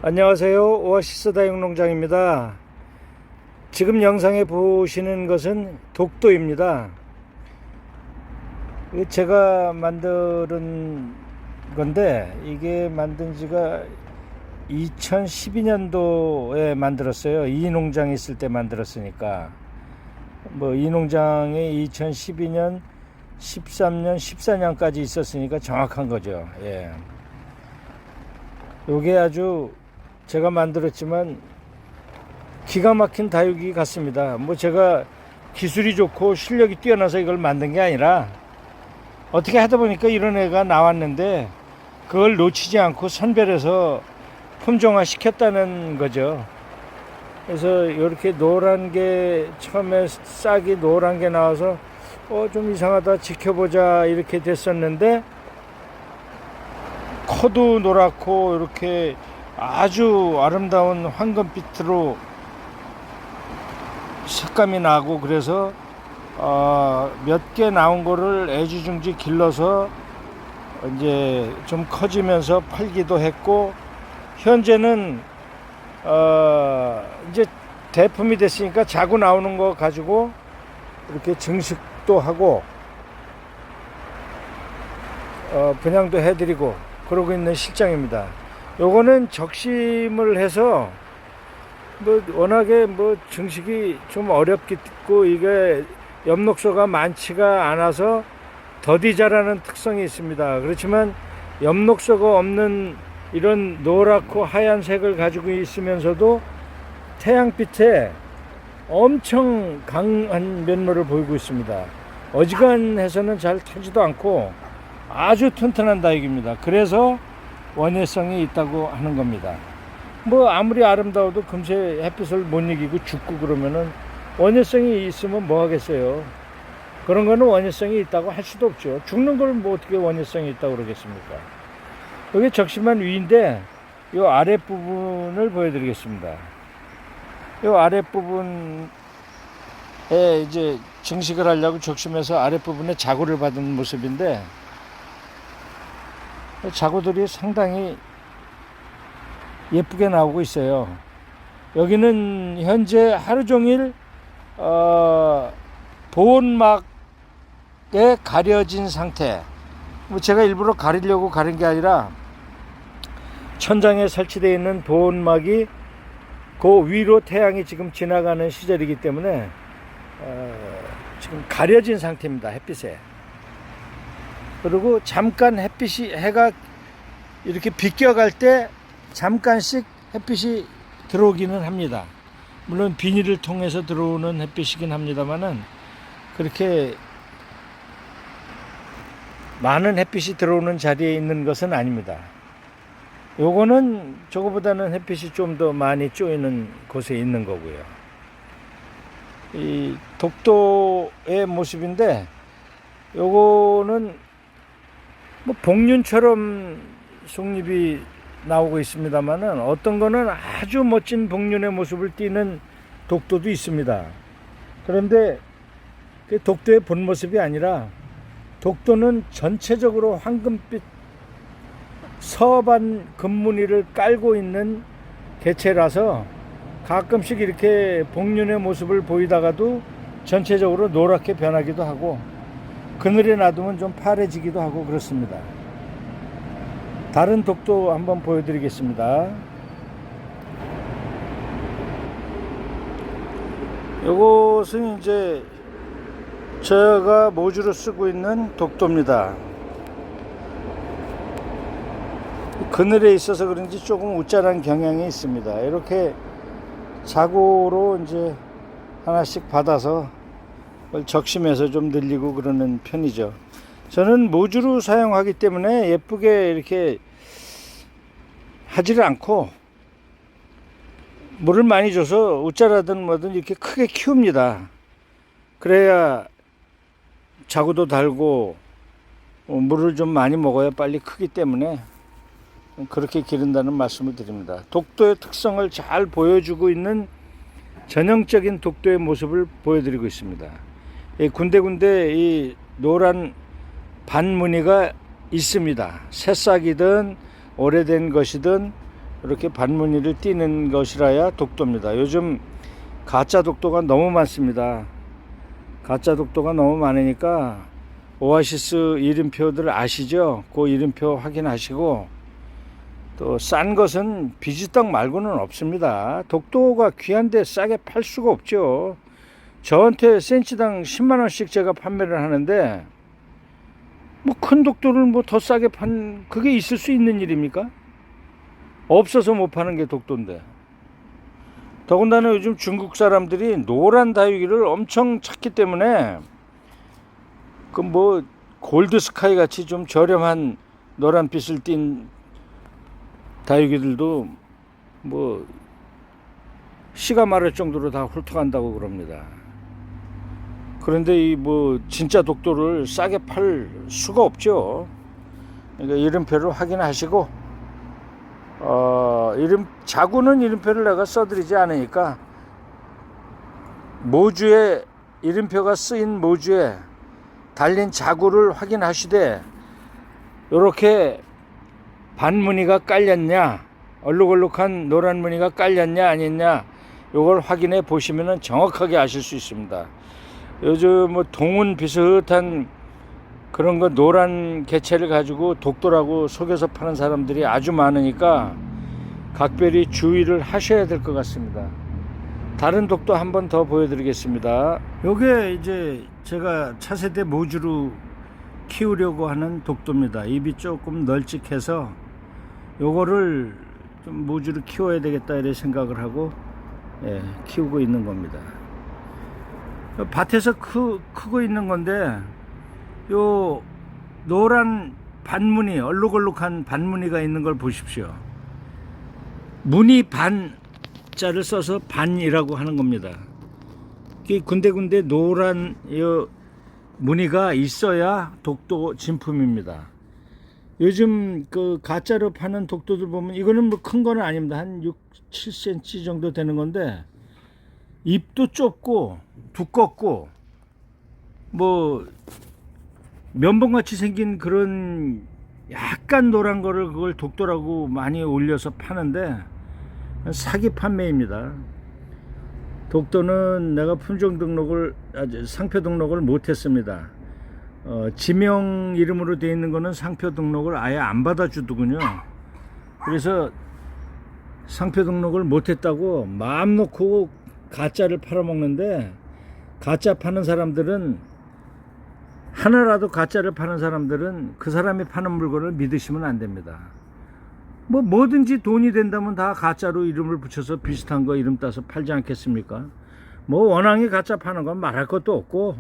안녕하세요. 오아시스 다육농장입니다. 지금 영상에 보시는 것은 독도입니다. 제가 만든 건데 이게 만든 지가 2012년도에 만들었어요. 이 농장에 있을 때 만들었으니까 이 농장에 2012년 13년 14년까지 있었으니까 정확한 거죠. 예. 요게 아주 제가 만들었지만 기가 막힌 다육이 같습니다. 제가 기술이 좋고 실력이 뛰어나서 이걸 만든 게 아니라 어떻게 하다 보니까 이런 애가 나왔는데 그걸 놓치지 않고 선별해서 품종화 시켰다는 거죠. 그래서 이렇게 노란 게 처음에 싹이 노란 게 나와서 좀 이상하다 지켜보자 이렇게 됐었는데 코도 노랗고 이렇게 아주 아름다운 황금빛으로 색감이 나고 그래서 몇 개 나온 거를 애지중지 길러서 이제 좀 커지면서 팔기도 했고 현재는 이제 대품이 됐으니까 자고 나오는 거 가지고 이렇게 증식도 하고 분양도 해드리고 그러고 있는 실정입니다. 요거는 적심을 해서 워낙에 증식이 좀 어렵겠고 이게 엽록소가 많지가 않아서 더디 자라는 특성이 있습니다. 그렇지만 엽록소가 없는 이런 노랗고 하얀색을 가지고 있으면서도 태양빛에 엄청 강한 면모를 보이고 있습니다. 어지간해서는 잘 타지도 않고 아주 튼튼한 다육입니다. 그래서 원예성이 있다고 하는 겁니다. 아무리 아름다워도 금세 햇빛을 못 이기고 죽고 그러면은 원예성이 있으면 뭐 하겠어요. 그런 거는 원예성이 있다고 할 수도 없죠. 죽는 걸 어떻게 원예성이 있다고 그러겠습니까. 여기 적심한 위인데 이 아랫부분을 보여드리겠습니다. 이 아랫부분에 이제 증식을 하려고 적심해서 아랫부분에 자구를 받은 모습인데 자구들이 상당히 예쁘게 나오고 있어요. 여기는 현재 하루 종일 보온막에 가려진 상태. 제가 일부러 가리려고 가린 게 아니라 천장에 설치되어 있는 보온막이 그 위로 태양이 지금 지나가는 시절이기 때문에 지금 가려진 상태입니다. 햇빛에. 그리고 잠깐 해가 이렇게 비껴갈 때 잠깐씩 햇빛이 들어오기는 합니다. 물론 비닐을 통해서 들어오는 햇빛이긴 합니다만은 그렇게 많은 햇빛이 들어오는 자리에 있는 것은 아닙니다. 요거는 저거보다는 햇빛이 좀 더 많이 쪼이는 곳에 있는 거고요. 이 독도의 모습인데 요거는 복륜처럼 속잎이 나오고 있습니다만은 어떤 거는 아주 멋진 복륜의 모습을 띠는 독도도 있습니다. 그런데 그 독도의 본 모습이 아니라 독도는 전체적으로 황금빛 서반 금무늬를 깔고 있는 개체라서 가끔씩 이렇게 복륜의 모습을 보이다가도 전체적으로 노랗게 변하기도 하고 그늘에 놔두면 좀 파래지기도 하고 그렇습니다. 다른 독도 한번 보여드리겠습니다. 요것은 이제 제가 모주로 쓰고 있는 독도입니다. 그늘에 있어서 그런지 조금 우짜란 경향이 있습니다. 이렇게 자고로 이제 하나씩 받아서 적심해서 좀 늘리고 그러는 편이죠. 저는 모주로 사용하기 때문에 예쁘게 이렇게 하지를 않고 물을 많이 줘서 우짜라든 뭐든 이렇게 크게 키웁니다. 그래야 자구도 달고 물을 좀 많이 먹어야 빨리 크기 때문에 그렇게 기른다는 말씀을 드립니다. 독도의 특성을 잘 보여주고 있는 전형적인 독도의 모습을 보여드리고 있습니다. 이 군데군데 이 노란 반무늬가 있습니다. 새싹이든 오래된 것이든 이렇게 반무늬를 띠는 것이라야 독도입니다. 요즘 가짜 독도가 너무 많습니다. 가짜 독도가 너무 많으니까 오아시스 이름표들 아시죠? 그 이름표 확인하시고, 또 싼 것은 비지떡 말고는 없습니다. 독도가 귀한데 싸게 팔 수가 없죠. 저한테 센치당 10만원씩 제가 판매를 하는데 뭐 큰 독도를 뭐 더 싸게 판 그게 있을 수 있는 일입니까? 없어서 못 파는 게 독도인데. 더군다나 요즘 중국 사람들이 노란 다육이를 엄청 찾기 때문에 그 뭐 골드 스카이 같이 좀 저렴한 노란빛을 띤 다육이들도 뭐 씨가 마를 정도로 다 훑어간다고 그럽니다. 그런데 이 뭐 진짜 독도를 싸게 팔 수가 없죠. 그러니까 이름표를 확인하시고, 자구는 이름표를 내가 써드리지 않으니까 모주에 이름표가 쓰인 모주에 달린 자구를 확인하시되, 이렇게 반무늬가 깔렸냐, 얼룩얼룩한 노란 무늬가 깔렸냐 아니냐, 요걸 확인해 보시면 정확하게 아실 수 있습니다. 요즘 뭐 동운 비슷한 그런 거 노란 개체를 가지고 독도라고 속여서 파는 사람들이 아주 많으니까 각별히 주의를 하셔야 될 것 같습니다. 다른 독도 한 번 더 보여드리겠습니다. 요게 이제 제가 차세대 모주로 키우려고 하는 독도입니다. 입이 조금 널찍해서 요거를 좀 모주로 키워야 되겠다 이런 생각을 하고 키우고 있는 겁니다. 밭에서 크고 있는 건데, 요 노란 반무늬, 얼룩얼룩한 반무늬가 있는 걸 보십시오. 무늬 반자를 써서 반이라고 하는 겁니다. 군데군데 노란 요 무늬가 있어야 독도 진품입니다. 요즘 그 가짜로 파는 독도들 보면, 이거는 뭐 큰 거는 아닙니다. 한 6, 7cm 정도 되는 건데 입도 좁고 두껍고 뭐 면봉같이 생긴 그런 약간 노란 거를 그걸 독도라고 많이 올려서 파는데 사기 판매입니다. 독도는 내가 품종 등록을, 상표 등록을 못했습니다. 지명 이름으로 되어 있는 거는 상표 등록을 아예 안 받아주더군요. 그래서 상표 등록을 못했다고 마음 놓고 가짜를 팔아먹는데, 가짜 파는 사람들은, 하나라도 가짜를 파는 사람들은 그 사람이 파는 물건을 믿으시면 안 됩니다. 뭐 뭐든지 돈이 된다면 다 가짜로 이름을 붙여서 비슷한 거 이름 따서 팔지 않겠습니까? 뭐 원앙이 가짜 파는 건 말할 것도 없고,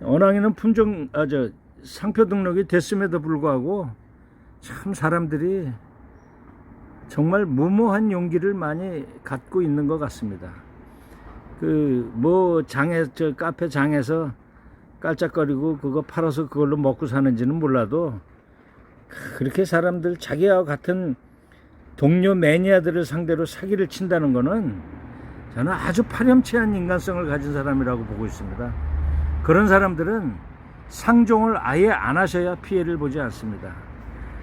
원앙이는 상표 등록이 됐음에도 불구하고 참 사람들이 정말 무모한 용기를 많이 갖고 있는 것 같습니다. 카페 장에서 깔짝거리고 그거 팔아서 그걸로 먹고 사는지는 몰라도, 그렇게 사람들 자기와 같은 동료 매니아들을 상대로 사기를 친다는 거는 저는 아주 파렴치한 인간성을 가진 사람이라고 보고 있습니다. 그런 사람들은 상종을 아예 안 하셔야 피해를 보지 않습니다.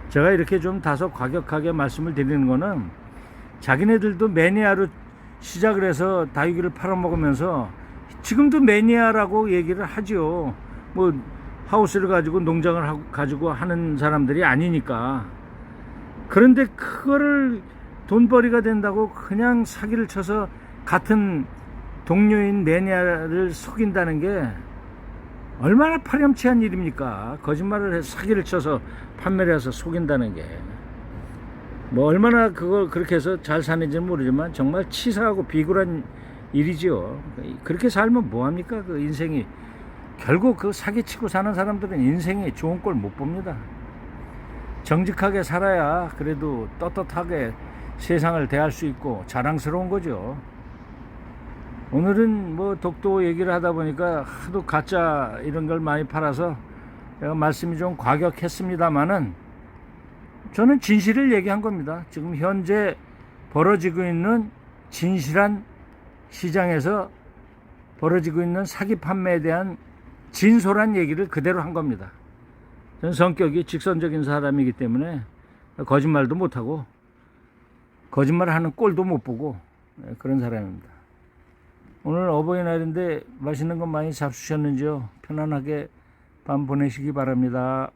제가 이렇게 좀 다소 과격하게 말씀을 드리는 거는, 자기네들도 매니아로 시작을 해서 다육이를 팔아먹으면서 지금도 매니아라고 얘기를 하죠. 뭐 하우스를 가지고 농장을 가지고 하는 사람들이 아니니까. 그런데 그거를 돈벌이가 된다고 그냥 사기를 쳐서 같은 동료인 매니아를 속인다는 게 얼마나 파렴치한 일입니까? 거짓말을 해서 사기를 쳐서 판매를 해서 속인다는 게 뭐 얼마나 그걸 그렇게 해서 잘 사는지는 모르지만 정말 치사하고 비굴한 일이죠. 그렇게 살면 뭐합니까? 그 인생이, 결국 그 사기치고 사는 사람들은 인생이 좋은 꼴 못 봅니다. 정직하게 살아야 그래도 떳떳하게 세상을 대할 수 있고 자랑스러운 거죠. 오늘은 뭐 독도 얘기를 하다 보니까 하도 가짜 이런 걸 많이 팔아서 제가 말씀이 좀 과격했습니다만은, 저는 진실을 얘기한 겁니다. 지금 현재 벌어지고 있는 진실한 시장에서 벌어지고 있는 사기 판매에 대한 진솔한 얘기를 그대로 한 겁니다. 저는 성격이 직선적인 사람이기 때문에 거짓말도 못하고 거짓말하는 꼴도 못 보고 그런 사람입니다. 오늘 어버이날인데 맛있는 거 많이 잡수셨는지요? 편안하게 밤 보내시기 바랍니다.